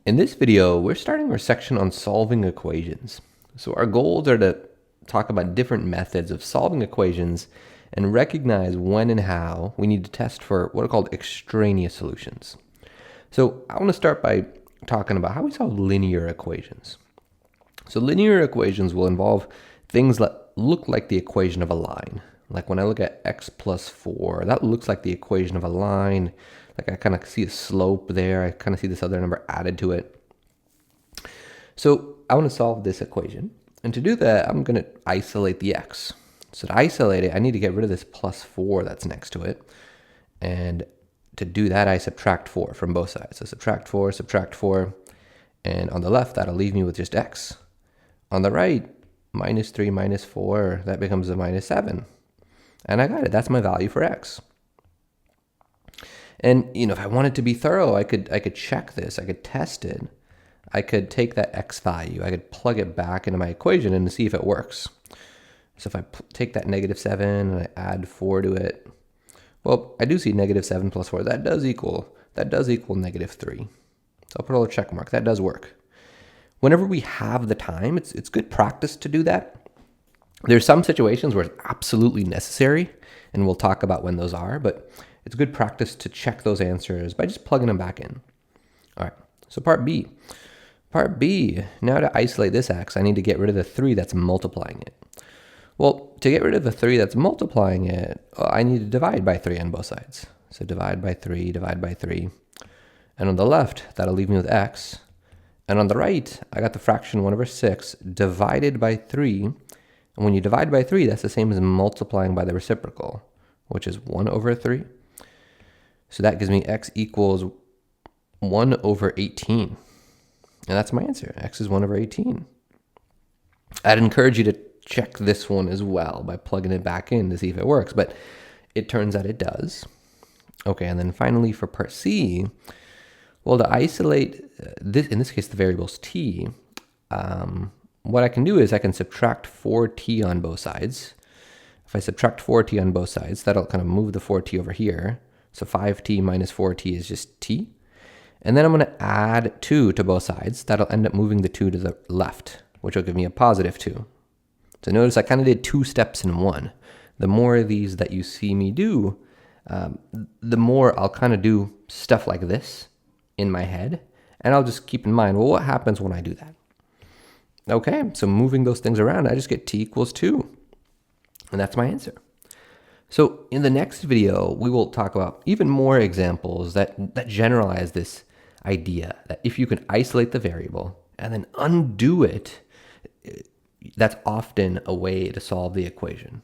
In this video, we're starting our section on solving equations. So our goals are to talk about different methods of solving equations and recognize when and how we need to test for what are called extraneous solutions. So I want to start by talking about how we solve linear equations. So linear equations will involve things that look like the equation of a line. Like when I look at x plus 4, that looks like the equation of a line. Like I kind of see a slope there. I kind of see this other number added to it. So I want to solve this equation. And to do that, I'm going to isolate the x. So to isolate it, I need to get rid of this plus 4 that's next to it. And to do that, I subtract 4 from both sides. So subtract 4. And on the left, that'll leave me with just x. On the right, minus 3 minus 4, that becomes a minus 7. And I got it. That's my value for x. And if I wanted to be thorough, I could check this. I could test it. I could take that x value. I could plug it back into my equation and see if it works. So if I take that negative 7 and I add 4 to it, well, I do see negative 7 plus 4. That does equal negative 3. So I'll put a little check mark. That does work. Whenever we have the time, it's good practice to do that. There's some situations where it's absolutely necessary, and we'll talk about when those are, but it's good practice to check those answers by just plugging them back in. All right, so part B. Part B, now to isolate this x, I need to get rid of the 3 that's multiplying it. Well, to get rid of the 3 that's multiplying it, I need to divide by 3 on both sides. So divide by 3. And on the left, that'll leave me with x. And on the right, I got the fraction 1/6 divided by 3. And when you divide by 3, that's the same as multiplying by the reciprocal, which is 1/3. So that gives me x equals 1/18. And that's my answer. X is 1/18. I'd encourage you to check this one as well by plugging it back in to see if it works, but it turns out it does. Okay, and then finally for part C, well, to isolate this, in this case, the variable's t, what I can do is I can subtract 4t on both sides. If I subtract 4t on both sides, that'll kind of move the 4t over here. So 5t minus 4t is just t. And then I'm going to add 2 to both sides. That'll end up moving the 2 to the left, which will give me a positive 2. So notice I kind of did 2 steps in one. The more of these that you see me do, the more I'll kind of do stuff like this in my head. And I'll just keep in mind, well, what happens when I do that? Okay, so moving those things around, I just get t equals 2. And that's my answer. So in the next video, we will talk about even more examples that generalize this idea that if you can isolate the variable and then undo it, that's often a way to solve the equation.